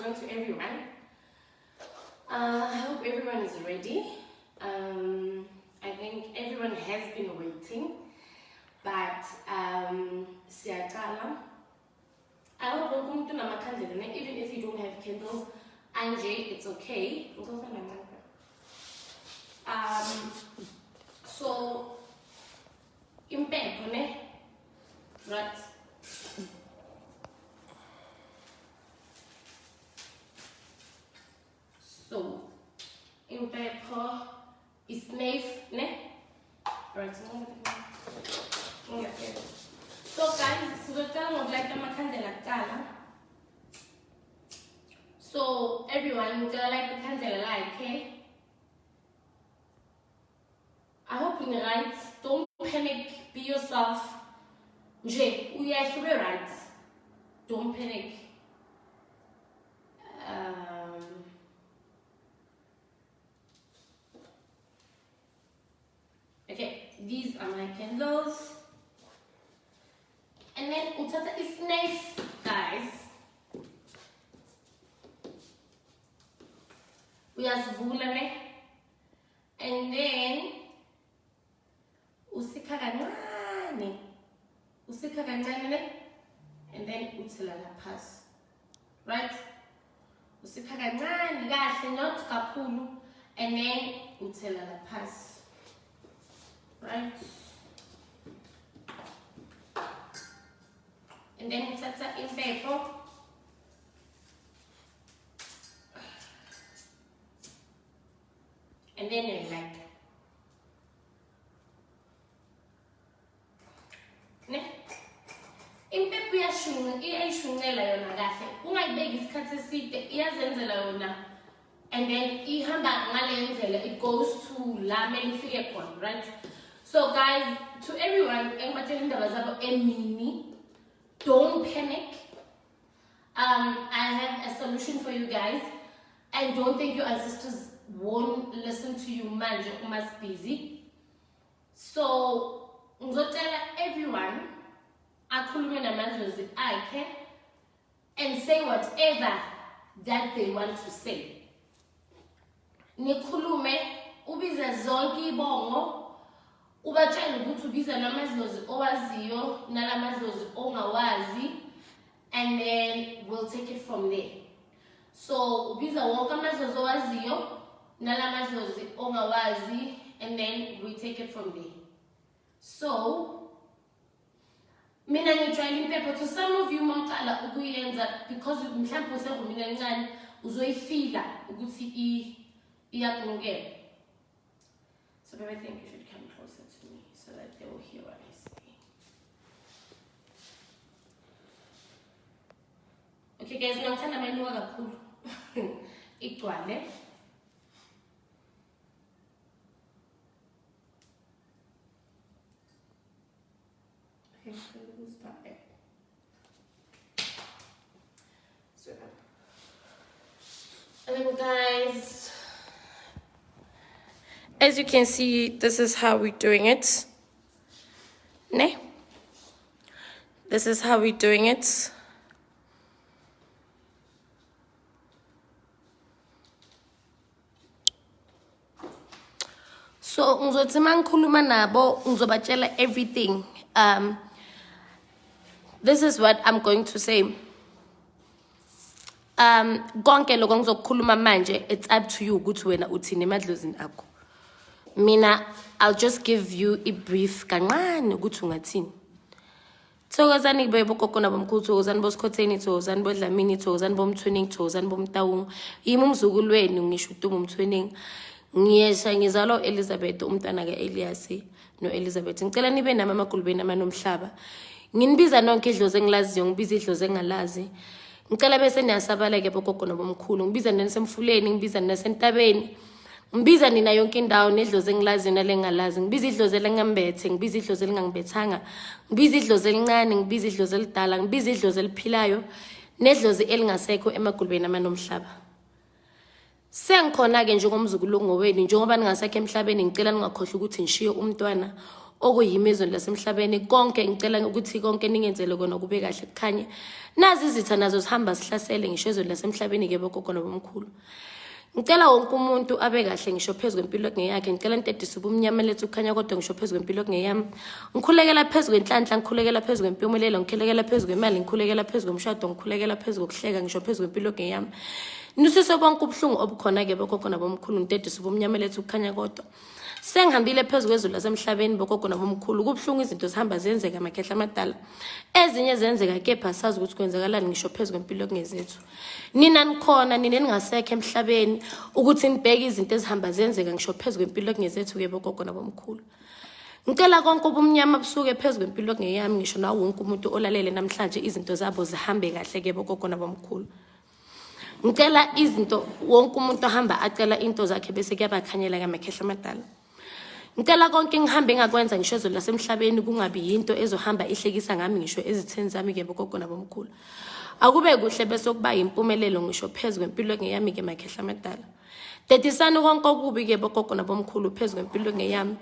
afternoon to everyone. I hope everyone is ready. I think everyone has been waiting, but siyaqala. I hope wonke umuntu namakhandlela, even if you don't have candles, Angie, it's okay. So impepho ne, right? So impepho is safe ne, right? Okay. So guys, sizocala ngokulayita amakhandlela kuqala. So everyone, ngicela light the candle like. I hope you're right. Don't panic. Be yourself. Nje, uyahlube right. Don't panic. Okay, these are my candles. And then uthatha isnafe, guys. Uyasivula ne. And then usikha kancane ne. And then uthela lapha. Right? Usikha kancane kahle, not kakhulu. And then uthela lapha. Right? And then uthatha impepho. And then you like ne. Impepho iyashungela yona kahle. Ungayibeki isikhathi eside, iyazenzela yona. And then ihamba ngale ndlela, it goes to la mele ifike khona, right? So guys, to everyone engibatshela indaba zabo emini, don't panic. I have a solution for you guys. And don't think your ancestors won't listen to you manje umas busy. So ngizotshela everyone akhulume namadlozi akhe and say whatever that they want to say. Nikhulume ubize zonke ibongo, ubatshele ukuthi ubiza namadlozi owaziyo nalamadlozi ongawazi, and then we'll take it from there. So ubiza wonke amadlozi owaziyo nalamadlozi ongawazi, and then we take it from there. So mina ngitshayela impepho. To some of you mawuqala ukuyenza, because mhlawumbe usengumina encane uzoyifila ukuthi iyakulungela. So baby, I think you should come closer to me so that they will hear what I say. Okay guys, ngithanda amaluwa kakhulu. Igcwale. Okay, so who's not there? So, and then guys, as you can see, this is how we're doing it. Ne? This is how we're doing it. So ngizothi mangikhuluma nabo ngizobatshela everything. This is what I'm going to say. Konke lokho ngizokukhuluma manje, it's up to you ukuthi wena uthini emadlozini akho. Mina, I'll just give you a brief kancane ukuthi ungathini. Thokozani bebo gogo nabomkhulu, thokozani boSkhotheni, thokozani bodlamini, thokozani bomthwening, thokozani bomtawung. Yimi umzukulu wenu ngisho uDunga umthwening. Ngiyesha ngizalwa Elizabeth umntana kaElias no Elizabeth. Ngicela nibe nami amagulubeni amanomhlaba. Nginibiza nonke idlozi engilaziyo, ngibiza idlozi engalazi. Ngicela bese niyasabaleke bogogo nabomkhulu. Ngibiza nisemfuleni, ngibiza nasentabeni. Ngibiza nina yonke indawo nedlozi engilaziyo nalengalazi. Ngibiza idlozi elingambethe, ngibiza idlozi elingangibethanga. Ngibiza idlozi elincane, ngibiza idlozi elidala, ngibiza idlozi eliphilayo nedlozi elingasekho emagulubeni amanomhlaba. Sengikhona ke njengomzukulu ngowenu, njengoba ningasekho emhlabeni, ngicela ningakhohlwa ukuthi nishiye umntwana okuyimi ezweni lasemhlabeni konke ngicela ukuthi konke ningenzele kona kube kahle kukhanye nazi izitha nazo sihamba sihlasele ngisho ezweni lasemhlabeni ke bogogo nabomkhulu ngicela wonke umuntu abe kahle ngisho phezulu kwempilo ngeyakhe ngicela intedisa ubumnyama lethu kukhanya kodwa ngisho phezulu kwempilo ngeyami ngikhulekela phezulu kwenhlanhla ngikhulekela phezulu kwempumelelo ngikhulekela phezulu kwemali ngikhulekela phezulu komshado ngikhulekela phezulu kokuhleka ngisho phezulu kwempilo ngeyami nusise bonke ubuhlungu obukhona ke bogogo nabomkhulu intedisa ubumnyama lethu kukhanya kodwa sengihambile phezulu kwezulu lasemhlabeni bogogo nabomkhulu kubuhlungu izinto zihamba zenzeka amakhehla amadala ezinye zenzeka kepha sazi ukuthi kwenzakalani ngisho phezulu kwempilo kungezethu nina nikhona nina ningasekho emhlabeni ukuthi nibheke izinto ezihamba zenzeka ngisho phezulu kwempilo kungezethu ke bogogo nabomkhulu ngicela konke ubumnyama busuke phezulu kwempilo kungeyami ngisho nawo wonke umuntu olalele namhlanje izinto zabo zihambe kahle ke bogogo nabomkhulu ngicela izinto wonke umuntu ahamba acela into zakhe bese kuyabakhanyela kamakhehla amadala ngicela konke ngihambe ngakwenza ngisho ezweni lasemhlabeni kungabi yinto ezohamba ihlekisa ngami ngisho ezitheni zami ke bogogo nabomkhulu akube kuhle bese kuba impumelelo ngisho phezulu kwempilo ngeyami ke makhehla amadala dedisana konke okubi ke bogogo nabomkhulu phezulu kwempilo ngeyami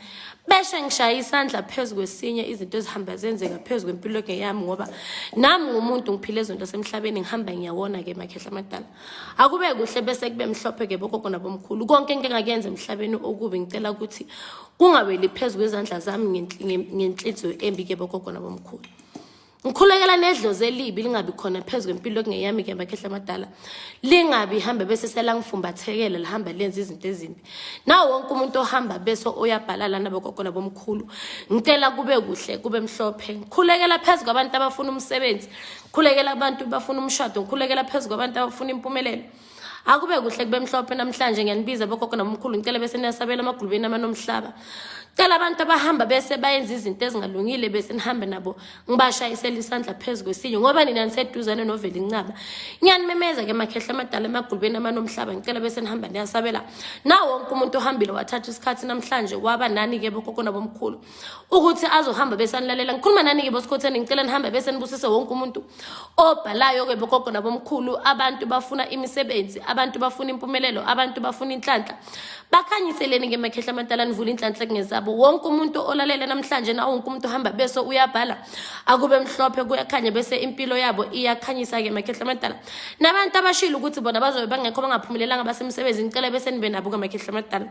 beshe ngishaya isandla phezulu kwesinye izinto ezihamba zenzeka phezulu kwempilo ngeyami ngoba nami ngumuntu ngiphile ezweni lasemhlabeni ngihamba ngiyawona ke makhehla amadala akube kuhle bese kube mhlophe ke bogogo nabomkhulu konke engingakyenza emhlabeni okubi ngicela ukuthi kungaweli phezulu kwezandla zami ngenhliziyo embi ke bogogo nabomkhulu ngikhulekela nedlozi elibi lingabi khona phezulu kwempilo kungeyami ke makhehla amadala lingabi hamba bese selangifumbathekela lihamba lenza izinto ezimbi nawo wonke umuntu ohamba bese oyabhalala nabogogo nabomkhulu ngicela kube kuhle kube mhlophe ngikhulekela phezulu kwabantu abafuna umsebenzi ngikhulekela abantu bafuna umshado ngikhulekela phezulu kwabantu abafuna impumelelo akube kuhle kube mhlophe namhlanje ngiyanibiza bogogo nabomkhulu ngicela bese niyasabela amagulubeni amanomhlaba cela abantu abahamba bese bayenza izinto ezingalungile bese nihambe nabo ngibashayisela isandla phezulu kwesinye ngoba nina niseduzane noveli incaba ngiyanimemeza ke makhehla amadala emagulubeni amanomhlaba ngicela bese nihamba niyasabela nawo wonke umuntu ohambile wathatha isikhathi namhlanje waba nani ke bogogo nabomkhulu ukuthi azohamba bese anilalela ngikhuluma nani ke boskhotheni ngicela nihambe bese nibusise wonke umuntu obhalayo ke bogogo nabomkhulu abantu bafuna imisebenzi abantu bafuna impumelelo abantu bafuna inhlanhla bakhanyiseleni ke makhehla amadala nivula inhlanhla kungezabo wonke umuntu olalela namhlanje na wonke umuntu hamba bese uyabhala akube mhlophe kuyakhanya bese impilo yabo iyakhanyisa ke makhehla amadala nabantu abashila ukuthi bona bazobe bangekho bangaphumelelanga basemsebenzini ngicela bese nibe nabo ke makhehla amadala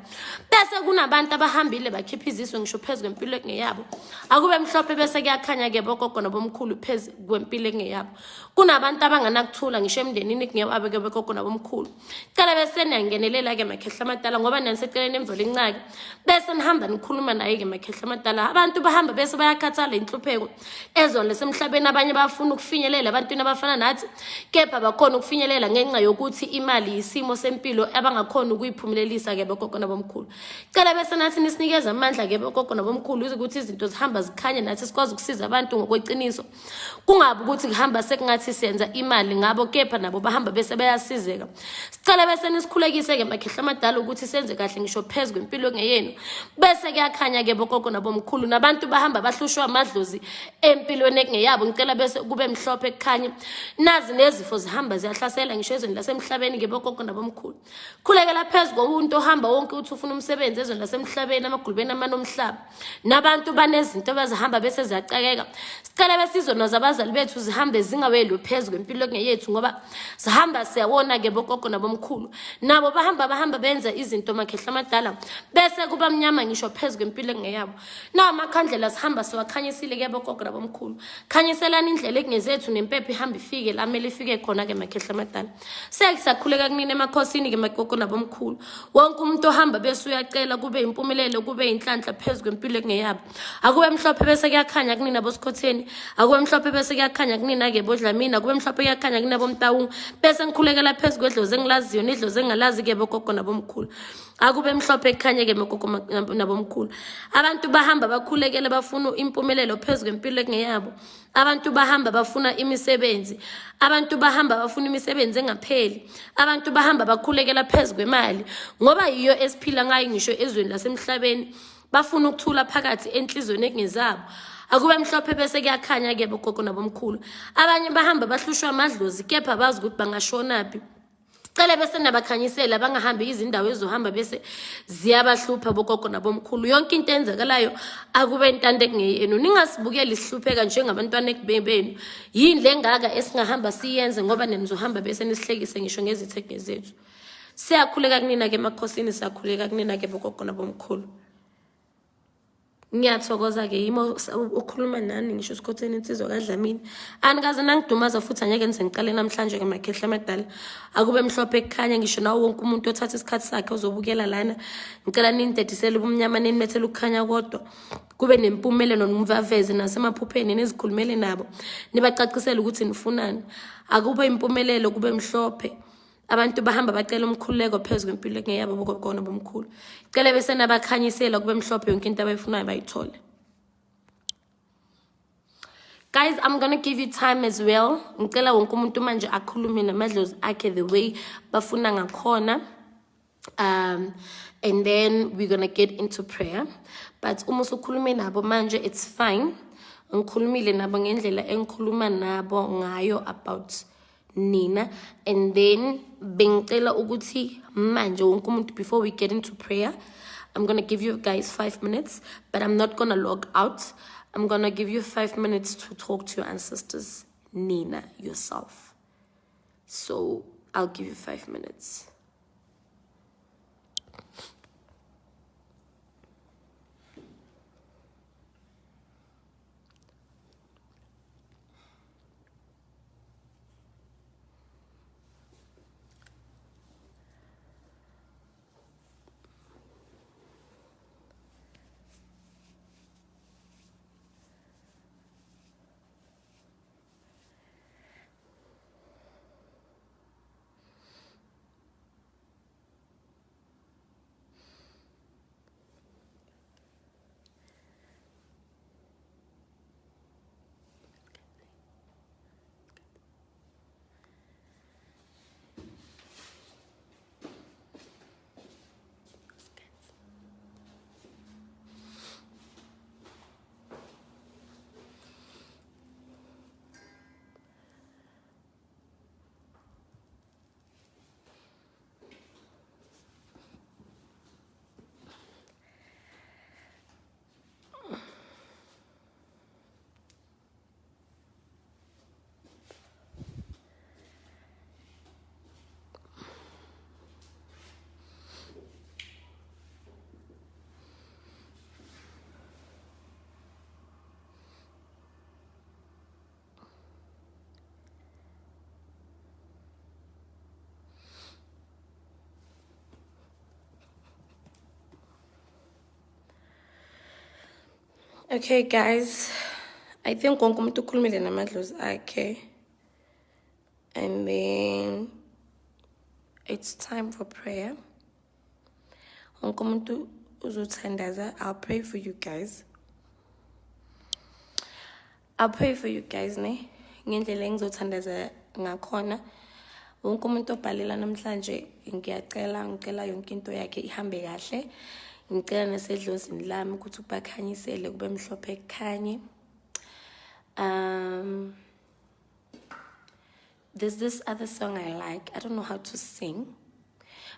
bese kunabantu abahambile bakhipha iziswe ngisho phezulu kwempilo engeyabo akube mhlophe bese kuyakhanya ke bogogo nabomkhulu phezulu kwempilo engeyabo kunabantu abanganakuthula ngisho emndenini kungeyabo ke bogogo nabomkhulu cela bese niyangenelela ke makhehla amadala ngoba niseceleni emvelo incake bese nihamba nikhuluma naye ke makhehla amadala abantu bahamba bese bayakhathala inhlupheko ezweni lasemhlabeni abanye bafuna ukufinyelela abantwini abafana nathi kepha bakhona ukufinyelela ngenxa yokuthi imali isimo sempilo abangakhona ukuyiphumelelisa ke bogogo nabomkhulu cela bese nathi nisinikeza amandla ke bogogo nabomkhulu ukuthi izinto zihamba zikhanye nathi sikwazi ukusiza abantu ngokweqiniso kungabi ukuthi kuhamba sekungathi siyenza imali ngabo kepha nabo bahamba bese bayasizeka sicela bese nisikhulekise ke makhehla amadala ukuthi senze kahle ngisho phezulu kwempilo ngeyenu bese kuyakhanya ke bogogo nabomkhulu nabantu bahamba bahlushwa amadlozi empilweni ekungeyabo ngicela bese kube mhlophe kukhanye nazi nezifo zihamba ziyahlasela ngisho ezweni lasemhlabeni ke bogogo nabomkhulu khulekela phezulu komuntu ohamba wonke uthi ufuna umsebenzi ezweni lasemhlabeni amagulubeni amanomhlaba nabantu banezinto bazihamba bese ziyacakeka sicela bese izono zabazali bethu zihambe zingaweli phezulu kwempilo kungeyethu ngoba zihamba siyawona ke bogogo nabomkhulu nabo bahamba benza izinto makhehla amadala bese kuba mnyama ngisho phezulu kwempilo engeyabo nawo amakhandlela sihamba siwakhanyisile ke bogogo nabomkhulu khanyiselani indlela ekungezethu nempepho ihamba ifike la mele ifike khona ke makhehla amadala sekusakhuleka kunina emakhosini ke magogo nabomkhulu wonke umuntu ohamba bese uyacela kube impumelelo kube inhlanhla phezulu kwempilo engeyabo akube mhlophe bese kuyakhanya kunina boskhotheni akube mhlophe bese kuyakhanya kunina ke bodlamina kube mhlophe kuyakhanya kunabo mtawungu bese ngikhulekela phezulu kwedlozi engilaziyo nedlozi engalazi ke bogogo nabomkhulu akube mhlophe ekhanye ke magogo nabomkhulu abantu bahamba bakhulekele bafuna impumelelo phezulu kwempilo engeyabo abantu bahamba bafuna imisebenzi abantu bahamba bafuna imisebenzi engapheli abantu bahamba bakhulekela phezulu kwemali ngoba yiyo esiphila ngayo ngisho ezweni lasemhlabeni bafuna ukuthula phakathi enhlizweni ekungezabo akube mhlophe bese kuyakhanya ke bogogo nabomkhulu abanye bahamba bahlushwa amadlozi kepha bazi ukuthi bangashonaphi Cela bese nabakhanyisela bangahambi izindawo ezohamba bese ziyabahlupha bogogo nabomkhulu. Yonke into enzakalayo akube intando ekungeyenu. Ningasibukeli sihlupheka njengabantwana ekubebenu. Yini lengaka esingahamba siyenze ngoba nenizohamba bese nisihlekise ngisho ngezitheke zethu. Siyakhuleka kunina ke emakhosini, siyakhuleka kunina ke bogogo nabomkhulu. Ngiyathokoza ke yimo ukhuluma nani ngisho Skhotheni insizwa kaDlamini. Anikaze nangidumaza futhi anyeke ngize ngiqale namhlanje ke makhehla amadala. Akube mhlophe ekhanya ngisho nawo wonke umuntu othatha isikhathi sakhe uzobukela lana. Ngicela nindedisele ubumnyama nenimethele ukukhanya kodwa. Kube nempumelelo nomvaveze nasemaphupheni nizikhulumele nabo. Nibacacisele ukuthi nifunani. Akube impumelelo kube mhlophe. Abantu bahamba bacela umkhuleko phezulu kwempilo ngeyabo bogogo nabomkhulu. Cela bese nabakhanyisela kube mhlophe yonke into abayifunayo bayithole. Guys, I'm gonna give you time as well. Ngicela wonke umuntu manje akhulume namadlozi akhe the way bafuna ngakhona. And then we're gonna get into prayer. But uma usukhulume nabo manje it's fine. Ngikhulumile nabo ngendlela engikhuluma nabo ngayo about Nina, and then bengicela ukuthi manje wonke umuntu before we get into prayer, I'm gonna give you guys 5 minutes, but I'm not gonna log out. I'm gonna give you 5 minutes to talk to your ancestors, Nina, yourself. So I'll give you 5 minutes. Okay, guys, I think wonke umuntu ukhulumile namadlozi akhe, and then it's time for prayer. Wonke umuntu uzothandaza. I'll pray for you guys. I'll pray for you guys, ne? Ngendlela engizothandaza ngakhona. Wonke umuntu obhalela namhlanje ngicela yonke into yakhe ihambe kahle. Ngicela nasedlozini lami ukuthi ubakhanyisele kube mhlophe kukhanye. There's this other song I like. I don't know how to sing,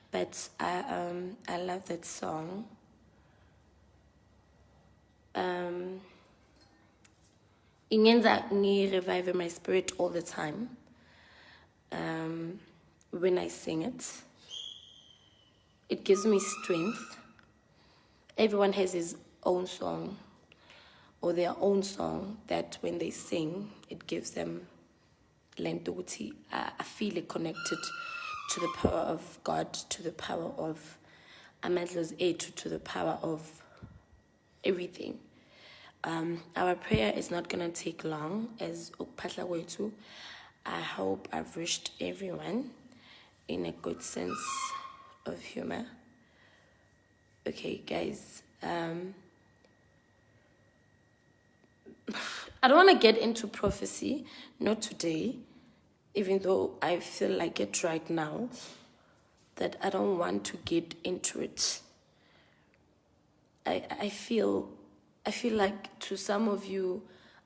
but I love that song. Ingenza ni revive my spirit all the time. When I sing it, it gives me strength. Everyone has his own song or their own song that when they sing, it gives them lentuguti. I feel it connected to the power of God, to the power of Amadlo's aid, to the power of everything. Our prayer is not going to take long as Ukuphahla wethu. I hope I've reached everyone in a good sense of humor. Okay, guys, I don't want to get into prophecy, not today, even though I feel like it right now, that I don't want to get into it. I feel like to some of you,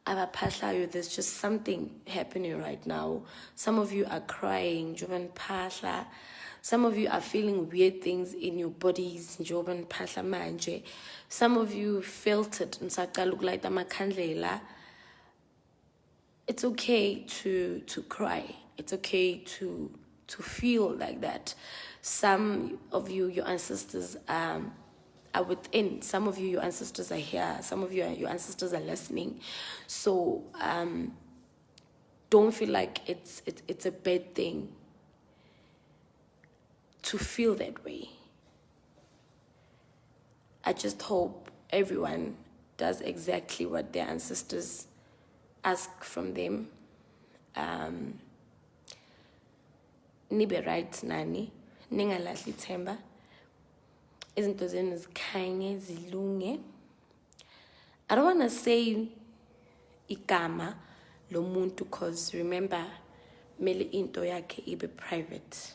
Abaphahla, there's just something happening right now. Some of you are crying, Phahla. Some of you are feeling weird things in your bodies. Ukuphahla manje. Some of you felt it. Look like amakhandlela. It's okay to cry. It's okay to feel like that. Some of you, your ancestors are within. Some of you, your ancestors are here. Some of you, your ancestors are listening. So don't feel like it's a bad thing to feel that way. I just hope everyone does exactly what their ancestors ask from them. Nibe right nani, ningalahli ithemba. Izinto zenu zikhanye zilunge. I don't want to say igama lomuntu because remember, mele into yakhe ibe private.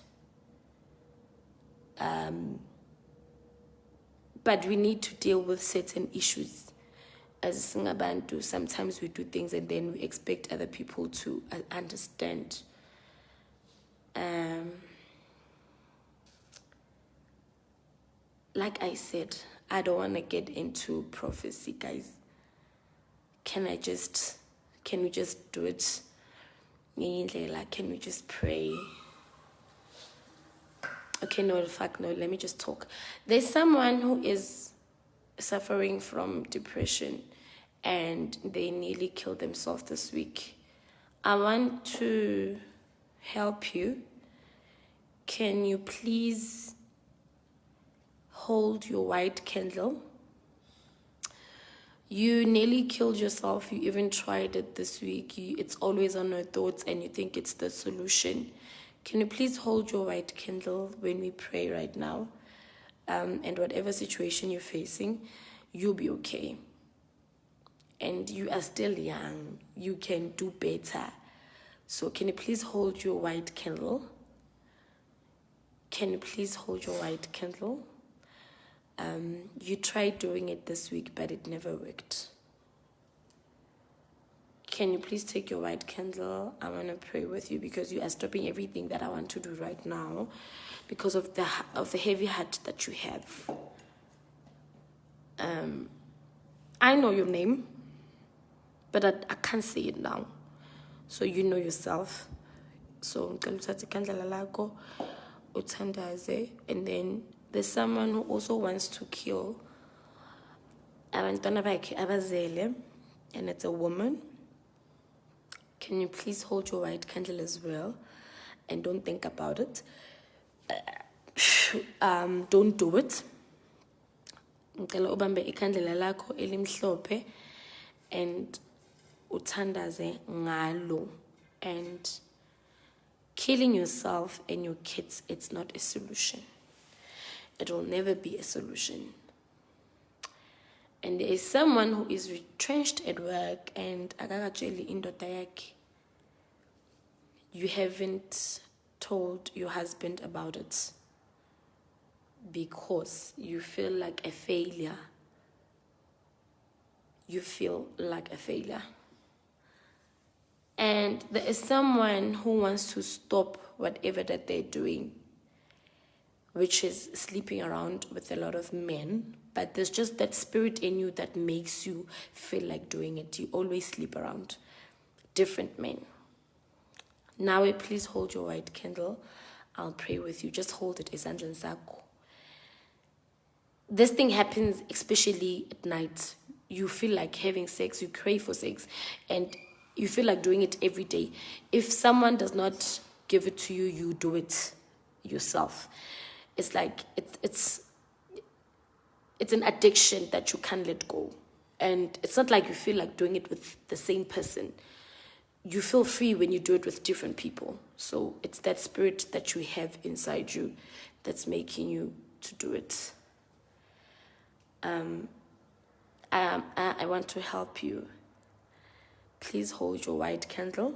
But we need to deal with certain issues. As singabantu, sometimes we do things and then we expect other people to understand. Like I said, I don't want to get into prophecy, guys. Can we just do it? Can we just pray? Okay, no, let me just talk. There's someone who is suffering from depression and they nearly killed themselves this week. I want to help you. Can you please hold your white candle? You nearly killed yourself. You even tried it this week. It's always on your thoughts and you think it's the solution. Can you please hold your white candle when we pray right now? And whatever situation you're facing, you'll be okay. And you are still young. You can do better. So can you please hold your white candle? Can you please hold your white candle? You tried doing it this week, but it never worked. Can you please take your white candle? I want to pray with you because you are stopping everything that I want to do right now because of the heavy heart that you have. I know your name, but I can't say it now. So you know yourself. So and then there's someone who also wants to kill abantwana bakhe abazele, and it's a woman. Can you please hold your white candle as well? And don't think about it. Don't do it. Ngicela ubambe ikhandlela lakho elimhlophe and uthandaze ngalo. And killing yourself and your kids, it's not a solution. It will never be a solution. And there is someone who is retrenched at work and akakatsheli indoda yakhe. You haven't told your husband about it because you feel like a failure. You feel like a failure. And there is someone who wants to stop whatever that they're doing, which is sleeping around with a lot of men. But there's just that spirit in you that makes you feel like doing it. You always sleep around different men. Now, please hold your white candle. I'll pray with you. Just hold it. Izandleni zakho. This thing happens especially at night. You feel like having sex. You crave for sex. And you feel like doing it every day. If someone does not give it to you, you do it yourself. It's like it's an addiction that you can't let go. And it's not like you feel like doing it with the same person. You feel free when you do it with different people. So it's that spirit that you have inside you that's making you to do it. I want to help you. Please hold your white candle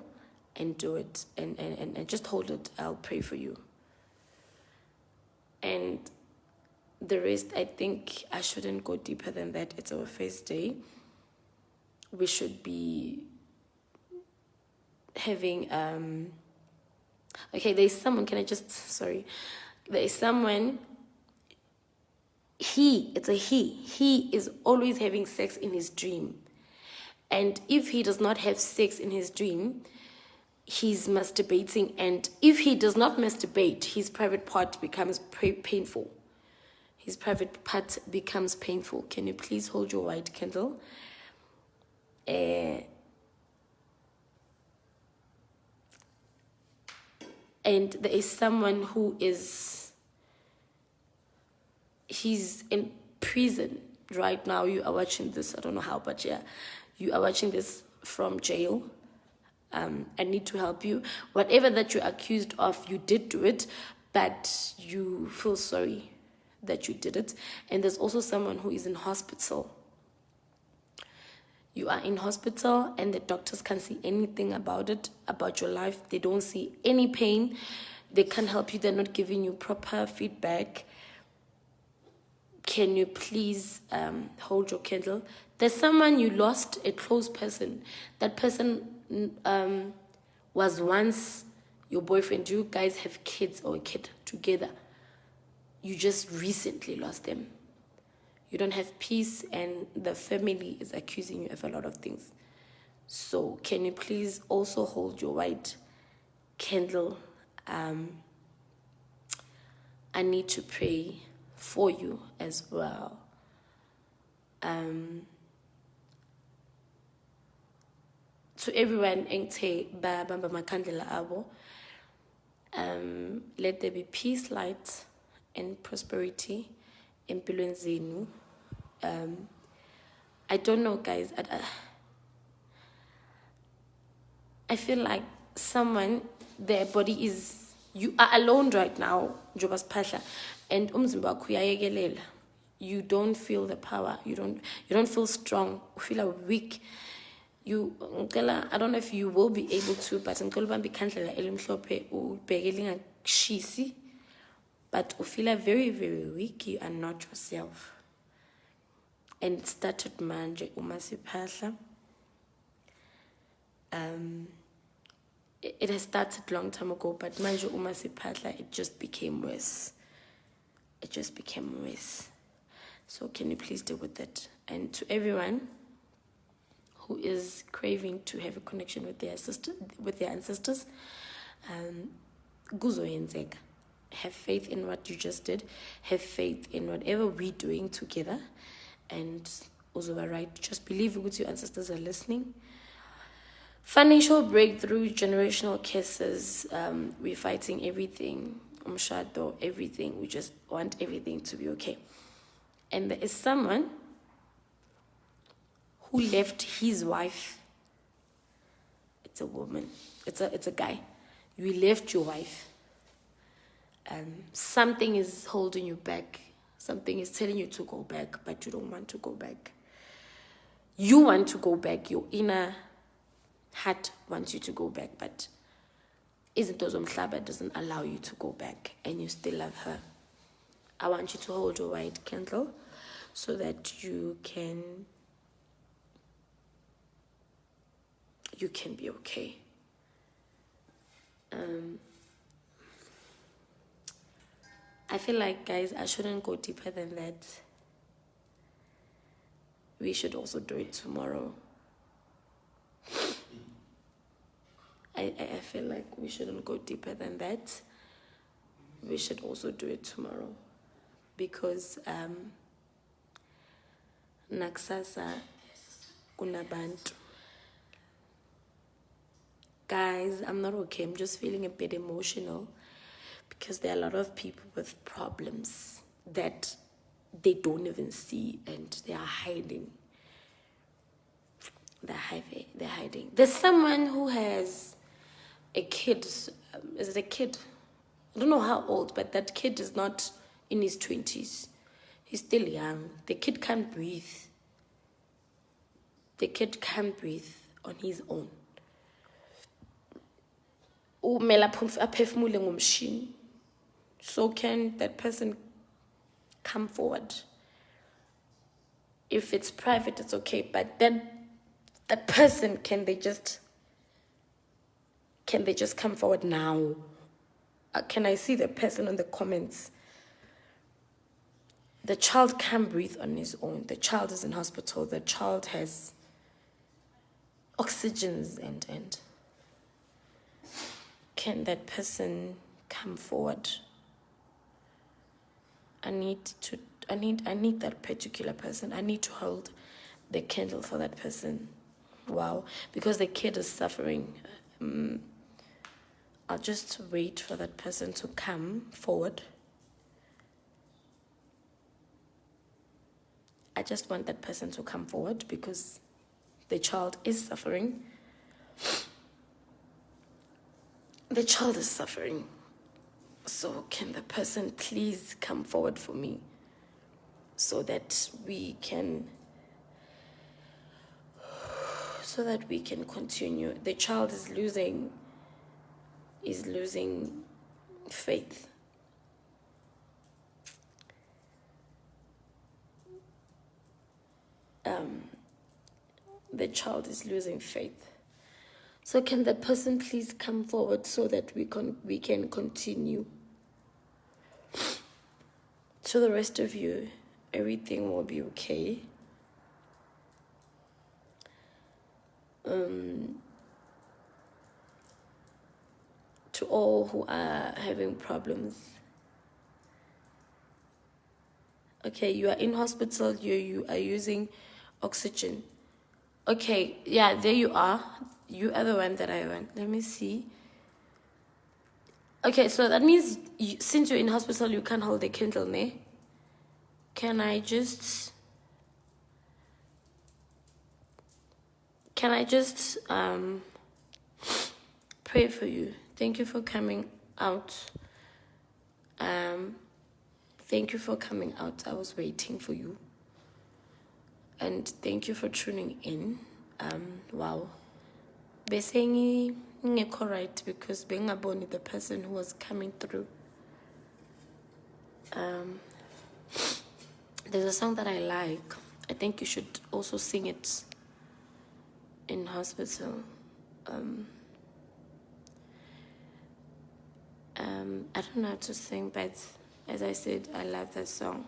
and do it. And just hold it. I'll pray for you. And the rest, I think I shouldn't go deeper than that. It's our first day. We should be having... Okay, there's someone, There is someone, he is always having sex in his dream. And if he does not have sex in his dream, he's masturbating. And if he does not masturbate, his private part becomes painful. His private part becomes painful. Can you please hold your white candle? And there is someone who is, he's in prison right now. You are watching this, I don't know how, but yeah, you are watching this from jail. I need to help you. Whatever that you're accused of, you did do it, but you feel sorry that you did it. And there's also someone who is in hospital. You are in hospital and the doctors can't see anything about it, about your life. They don't see any pain. They can't help you. They're not giving you proper feedback. Can you please hold your candle? There's someone you lost, a close person. That person was once your boyfriend. You guys have kids or a kid together. You just recently lost them. You don't have peace and the family is accusing you of a lot of things. So can you please also hold your white candle? I need to pray for you as well. To everyone, let there be peace, light, and prosperity in zenu. I don't know, guys. I feel like someone, their body is, you are alone right now, Ukuphahla, and umzimba wakho uyayekelela. You don't feel the power. You don't feel strong. You feel weak. I don't know if you will be able to, but but you feel very, very weak. You are not yourself. And it started manje Ukuphahla. It has started long time ago, but manje Ukuphahla, it just became worse. It just became worse. So can you please deal with it? And to everyone who is craving to have a connection with their ancestors, kuzoyenzeka. Have faith in what you just did. Have faith in whatever we're doing together. And also right, just believe what your ancestors are listening. Financial breakthrough, generational cases, we're fighting everything. Umshado, everything. We just want everything to be okay. And there is someone who left his wife. It's a woman. It's a guy. You left your wife. Something is holding you back. Something is telling you to go back, but you don't want to go back. You want to go back. Your inner heart wants you to go back, but izinto zomhlaba doesn't allow you to go back, and you still love her. I want you to hold your white candle so that you can be okay. I feel like, guys, I shouldn't go deeper than that. We should also do it tomorrow. I feel like we shouldn't go deeper than that. We should also do it tomorrow. Because nakusasa kunabantu. Guys, I'm not okay. I'm just feeling a bit emotional because there are a lot of people with problems that they don't even see and they are hiding. They're hiding. There's someone who has a kid. Is it a kid? I don't know how old, but that kid is not in his 20s. He's still young. The kid can't breathe. The kid can't breathe on his own. So can that person come forward? If it's private, it's okay. But then that person, can they just come forward now? can I see the person on the comments? The child can't breathe on his own. The child is in hospital. The child has oxygens and can that person come forward? I need that particular person. I need to hold the candle for that person. Wow, because the kid is suffering. I'll just wait for that person to come forward. I just want that person to come forward because the child is suffering. The child is suffering. So can the person please come forward for me so that we can continue. The child is losing faith. The child is losing faith. So can the person please come forward so that we can continue? To the rest of you, everything will be okay. To all who are having problems. Okay, you are in hospital, you are using oxygen. Okay, yeah, there you are. You are the one that I want. Let me see. Okay, so that means since you're in hospital, you can't hold the candle, ne? Can I just pray for you? Thank you for coming out. Thank you for coming out. I was waiting for you. And thank you for tuning in. Wow. Besengi ngekho right because bengaboni the person who was coming through. There's a song that I like. I think you should also sing it in hospital. I don't know how to sing, but as I said, I love that song.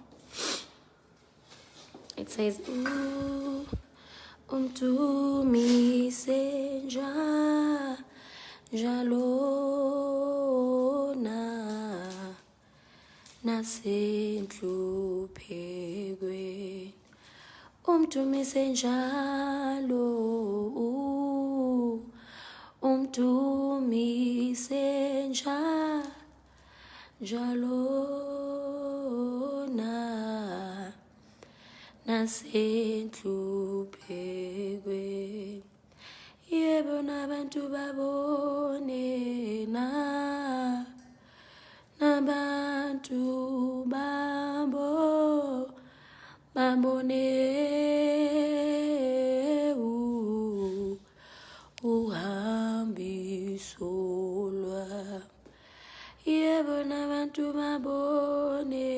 It says, ooh, mi senja jalona nasendlu phekweni mi senjalo mi senja jalona nasendlu phekweni yebo nabantu babone nabantu babone uhambiso lwami yebo nabantu babone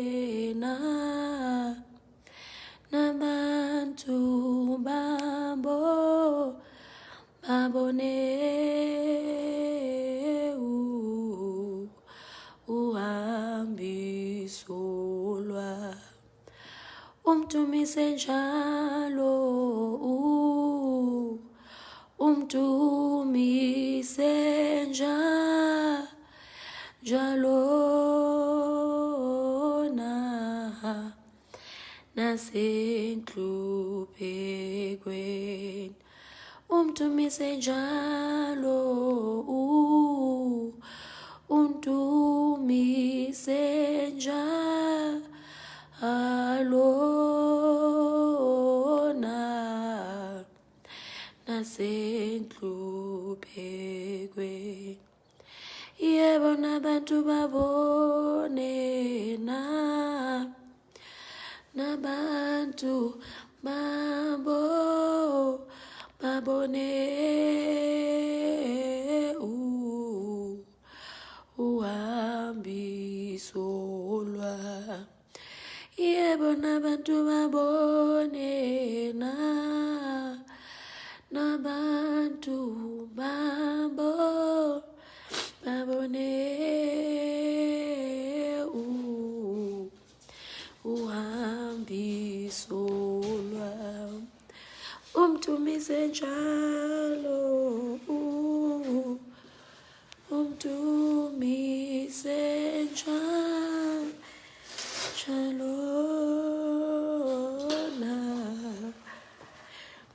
nabantu babone uhambiso lwami mi senjalo mi senja jalona nasendlu phekweni mi senjalo mi senja alona nasendlu phekweni yebo nabantu babone nabantu babone uhambiso lwami yebo nabantu babone nabantu babone umdumise njalona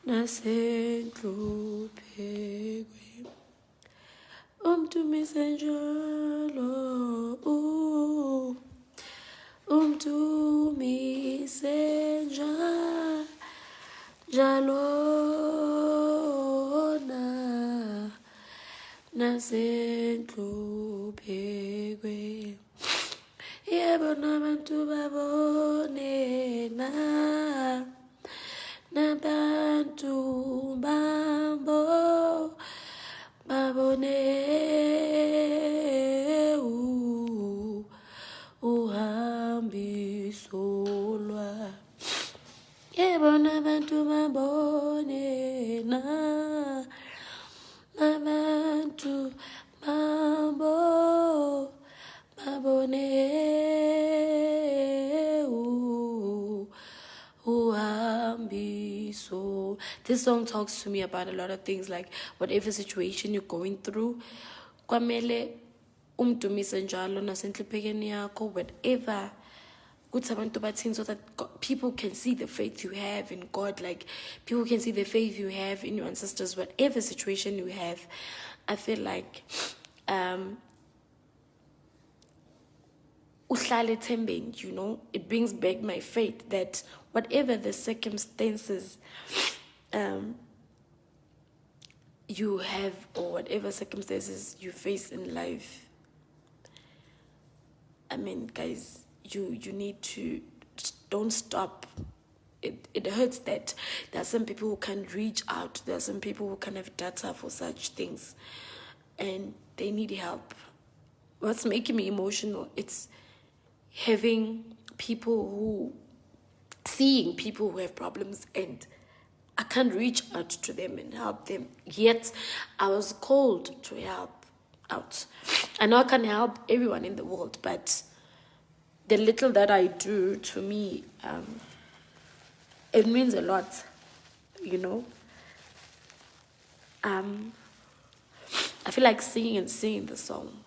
nasentluphekweni umdumise njalo umdumise njalona nasentluphekweni yebo nabantu babone nabantu babone uhambiso lwami yebo nabantu babone nabantu babone uhambiso. This song talks to me about a lot of things, like whatever situation you're going through, kwamele umdumise njalo nasenhluphekweni yakho, whatever. So that people can see the faith you have in God, like people can see the faith you have in your ancestors, whatever situation you have. I feel like uhlale thembeni, you know, it brings back my faith that whatever the circumstances you have, or whatever circumstances you face in life, I mean, guys, you need to don't stop. It hurts that there are some people who can't reach out. There are some people who can't have data for such things, and they need help. What's making me emotional, it's seeing people who have problems, and I can't reach out to them and help them. Yet I was called to help out. I know I can't help everyone in the world, but the little that I do, to me, it means a lot, you know. I feel like singing the song.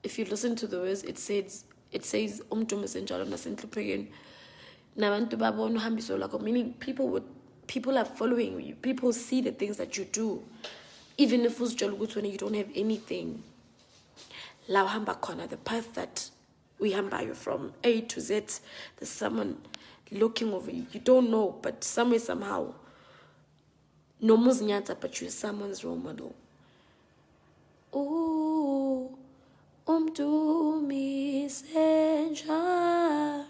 If you listen to the words, it says umdumise njalo nasentluphekweni nabantu babona uhambiso lwakho, meaning people are following you. People see the things that you do, even if uzitshela ukuthi when you don't have anything. La uhamba khona, the path that we hambayo from A to Z, there's someone looking over you. You don't know, but somewhere, somehow, no muzinyata, but you're someone's role model. Ooh, umdumise njalona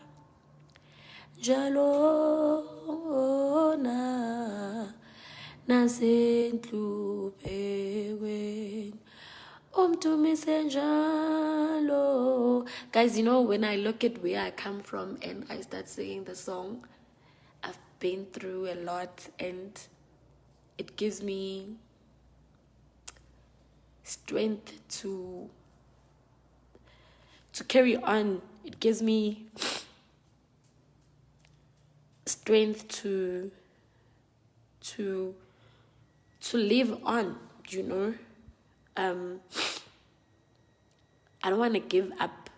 nasentluphekweni umdumise njalo. Guys, you know, when I look at where I come from and I start singing the song, I've been through a lot, and it gives me strength to carry on. It gives me strength to live on, you know. I don't want to give up.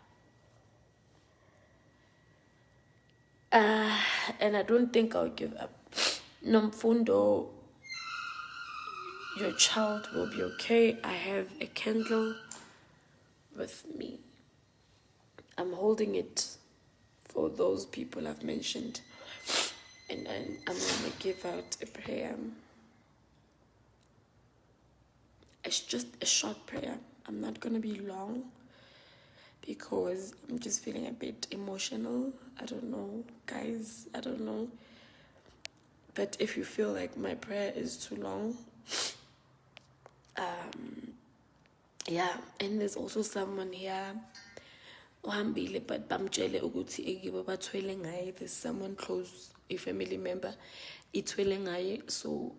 And I don't think I'll give up. Nomfundo, your child will be okay. I have a candle with me. I'm holding it for those people I've mentioned. And I'm going to give out a prayer. It's just a short prayer. I'm not going to be long because I'm just feeling a bit emotional. I don't know, guys. I don't know. But if you feel like my prayer is too long, yeah. And there's also someone here, but there's someone close, a family member, so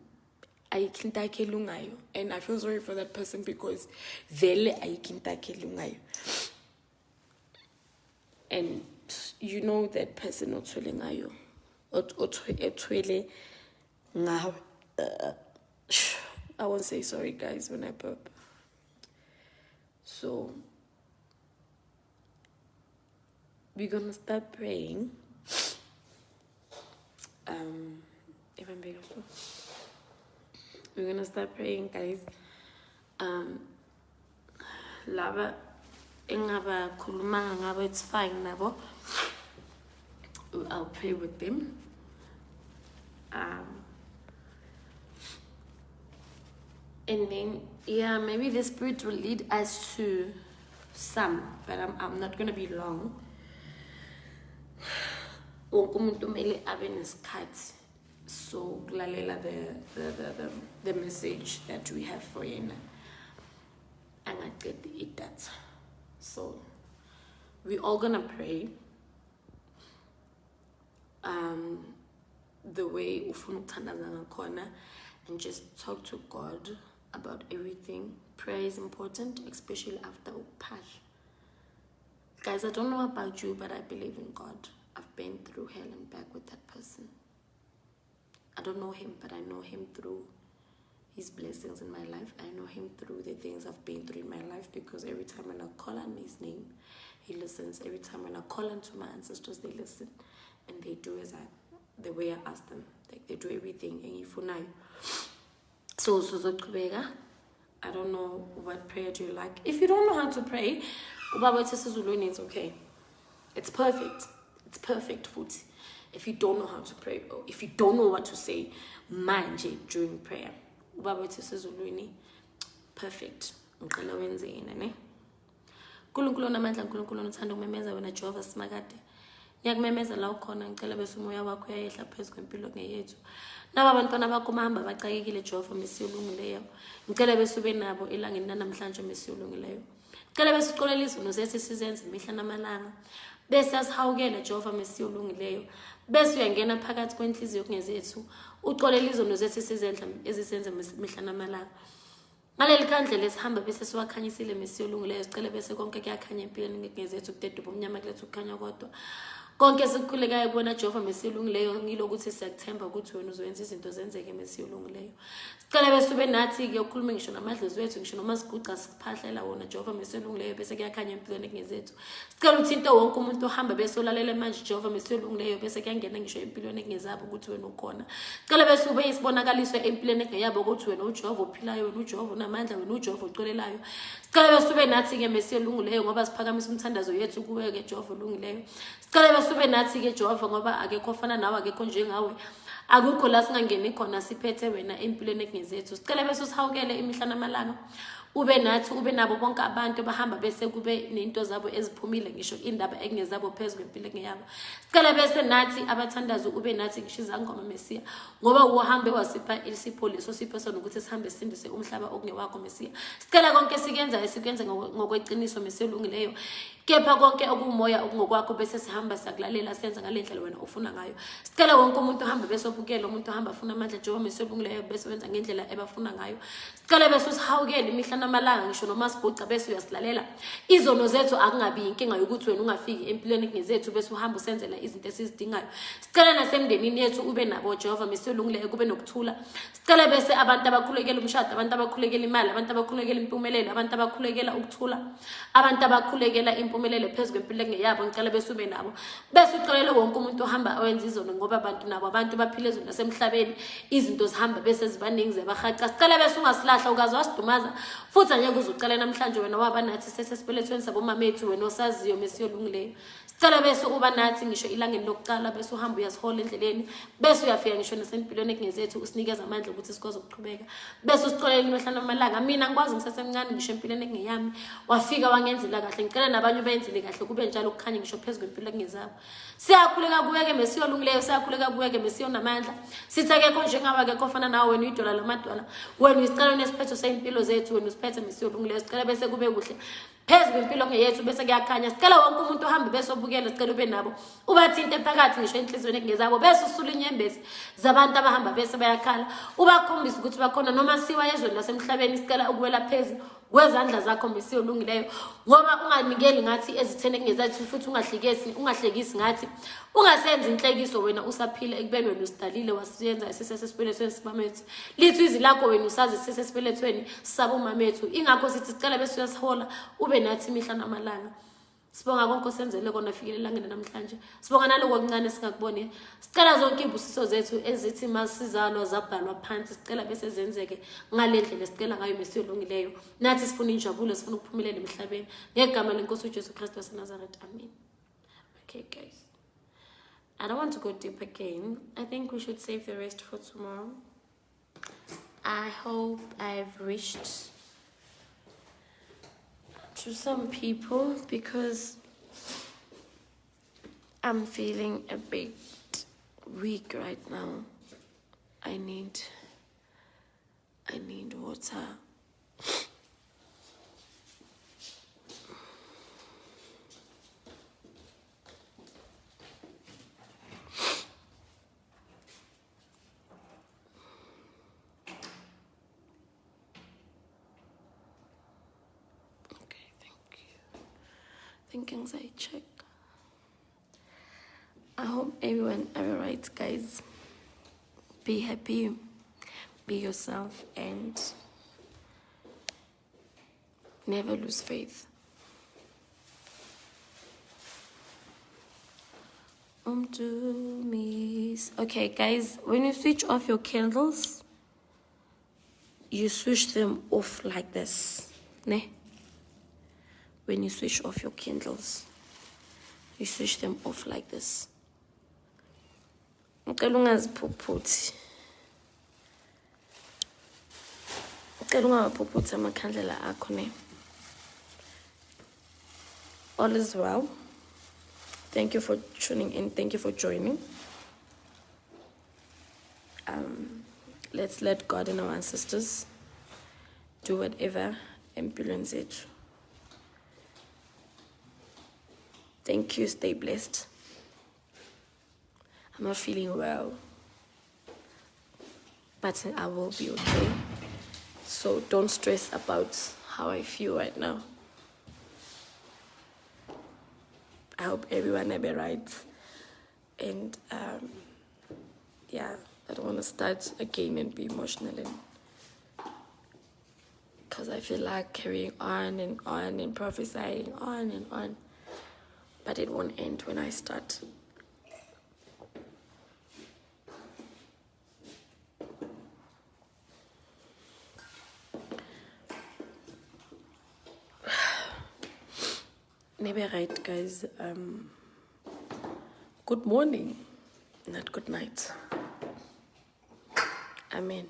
and I feel sorry for that person because and you know that person Now, I won't say sorry, guys, when I burp. So, we're gonna start praying. If I'm big also. We're gonna start praying, guys. Lava ingaba kulumanga ngabo, it's fine nabo. I'll pray with them. And then, yeah, maybe the Spirit will lead us to some, but I'm not going to be long. So, the message that we have for you. And I get it that. So, we're all going to pray. The way ufuna ukuthandaza ngakhona, and just talk to God about everything. Prayer is important, especially after Ukuphahla. Guys, I don't know about you, but I believe in God. I've been through hell and back with that person. I don't know him, but I know him through his blessings in my life. I know him through the things I've been through in my life, because every time when I call on his name, he listens. Every time when I call on to my ancestors, they listen. And they do the way I ask them. Like, they do everything. And if you know. So, I don't know what prayer do you like. If you don't know how to pray, it's okay. It's perfect. It's perfect, food. If you don't know how to pray, or if you don't know what to say, manje during prayer. Perfect. Nkulunkulu namandla, Nkulunkulu unothanda ukumemeza wena Jehova simakade. Ngiyakumemeza la ukhona, ngicela bese umoya wakho uyayehla phezu kwempilo yethu. Naba abantwana bakho mahamba bacakekile Jehova Mesiya olungileyo. Ngicela bese ube nabo elangeni namhlanje Mesiya olungileyo. Ngicela bese uxolele izono zethu sizenze imihla namalanga. Bese asihawukele Jehova Mesiya olungileyo. Bese uyangena phakathi kwenhliziyo zethu, uxolele izono zethu sizenze ezisenze imihla namalanga. Ngaleli khandlela esihamba bese siwakhanyisile Mesiya olungileyo, sicela bese konke kuyakhanya empilweni ngezethu kudedupha umnyama kulethu kukhanya kodwa. Konke sikukhulekayo kubona Jehova Mesiya olungileyo, ngilokuthi siyakuthemba ukuthi wena uzoyenza izinto zenzeke Mesiya olungileyo. Sicela bese ube nathi ke ukhulume ngisho namadlozi wethu, ngisho noma siguqa siphahlela wona Jehova Mesiya olungileyo bese kuyakhanya empilweni ngezethu. Sicela uthinte wonke umuntu ohamba bese olalela manje Jehova Mesiya olungileyo bese kuyangena ngisho empilweni ngezabo ukuthi wena ukhona. Sicela bese ube isibonakaliso empilweni ngeyabo ukuthi wena uJehova ophilayo, wena uJehova unamandla, wena uJehova ucolelayo. Sicela bese ube nathi ke Mesiya olungileyo ngoba siphakamisa umthandazo yethu kuwe ke Jehova olungileyo. Sicela bese ube nathi ke Jehova ngoba akekho ofana nawe, akekho njengawe. Akukho la singangeni khona siphethe wena empilweni ngezethu. Sicela bese usihawukele imihla namalanga. Ube nathi, ube nabo bonke abantu bahamba bese kube nento zabo eziphumile ngisho indaba engezabo phezulu empilo ngeyabo. Sicela bese nathi abathandazo ube nathi ngisho izangoma Mesiya ngoba uhambe wasipha isipho leso sipho sona ukuthi sihambe sindise umhlaba okungewakho Mesiya. Sicela konke sikwenze ngokweqiniso Mesiya olungileyo. Kepha konke okumoya okungokwakho bese sihamba sakulalela senza ngalendlela wena ufuna ngayo. Sicela wonke umuntu ohamba bese obukela, umuntu ohamba afuna amandla Jehova Mesiya olungileyo bese wenza ngendlela ebafuna ngayo. Sicela bese usihawukele imihla namalanga ngisho noma sibhuca bese uyasilalela. Izono zethu akungabi inkinga yokuthi wena ungafiki empilweni ngezethu bese uhamba usenzela izinto esizidingayo. Sicela nasemndenini yethu ube nabo Jehova Mesiya olungileyo kube nokuthula. Sicela bese abantu abakhulekela umshado, abantu abakhulekela imali, abantu abakhulekela impumelelo, abantu abakhulekela ukuthula, abantu abakhulekela impumelelo phezulu kwempilo ngeyabo, ngicela bese ube nabo. Bese uxolele wonke umuntu ohamba owenza izono ngoba abantu nabo abantu baphila izinto nasemhlabeni, izinto zihamba bese zibaningi zebahaca. Sicela bese ungasilahla ukaze wasidumaza futhi angeke uzucela namhlanje wena waba nathi sesesibelethweni sabo mamethu wena osaziyo Mesiya olungileyo. Sicela bese uba nathi ngisho ilangeni lokuqala bese uhamba uyasihola endleleni bese uyafika ngisho nasempilweni ngezethu usinikeza amandla ukuthi sikwazi ukuqhubeka. Bese usixolele imihla namalanga. Mina ngikwazi ngisesemncane ngisho empilweni ngeyami wafika wangenzela kahle. Ngicela nabanye benzile kahle kube njalo ukukhanya ngisho phezulu kwempilo ngezabo. Siyakhuleka kuwe ke Mesiya olungileyo, siyakhuleka kuwe ke Mesiya onamandla. Sithake konje ngawe ke kofana nawe wena uyidola lamadwala. Wena isicelo nesiphetho sempilo zethu, wena usiphethe Mesiya olungileyo. Sicela bese kube kuhle. phezu kwempilo ngeyethu bese kuyakhanya. Sicela wonke umuntu uhambe bese obukela, sicela ube nabo ubathinte phakathi ngisho enhliziyweni ekungezabo bese usula inyembezi zabantu abahamba bese bayakhala, ubakhombisa ukuthi bakhona noma siwa ezweni lasemhlabeni. Sicela ukuwela phezulu kwezandla zakho Messi olungileyo, ngoba unganikeli ngathi ezithene kungezathi, futhi ungahlekisi ngathi ungasenzi inhlekiso wena usaphila ekubeni wena usidalile wasiyenza sisesesibelethweni simamethu. Lithi izwi lakho wena usazi sisesibelethweni sabo umamethu. Ingakho sithi sicela bese uyasihola ube nathi imihla namalanga. Sibonga konke osenzele kona fikile elangeni namhlanje. Sibonga naloko okuncane singakuboni. Sicela zonke izibusiso zethu ezithi masizalwa zabhalwa phansi, sicela bese zenzeke ngale ndlela sicela ngayo Messi olungileyo. Nathi sifuna injabulo, sifuna ukuphumelela emhlabeni ngegama lenkosi uJesu Kristu waseNazaretha. Amen. Okay guys, I don't want to go deep again. I think we should save the rest for tomorrow. I hope I've reached to some people because I'm feeling a bit weak right now. I need water. Thinkings I check. I hope everyone are alright, guys. Be happy, be yourself, and never lose faith. Okay, guys, when you switch off your candles, you switch them off like this, ne? When you switch off your candles, you switch them off like this. Ngicela ungaziphuphuthi. Ngicela ungawaphuphuthi amakhandlela akho ne. All is well. Thank you for tuning in. Thank you for joining. Let's let God and our ancestors do whatever empilweni zethu. Thank you. Stay blessed. I'm not feeling well, but I will be okay. So don't stress about how I feel right now. I hope everyone will be right. And yeah, I don't want to start again and be emotional, because I feel like carrying on and prophesying on and on. But it won't end when I start. Maybe right, guys. Good morning, not good night. Amen.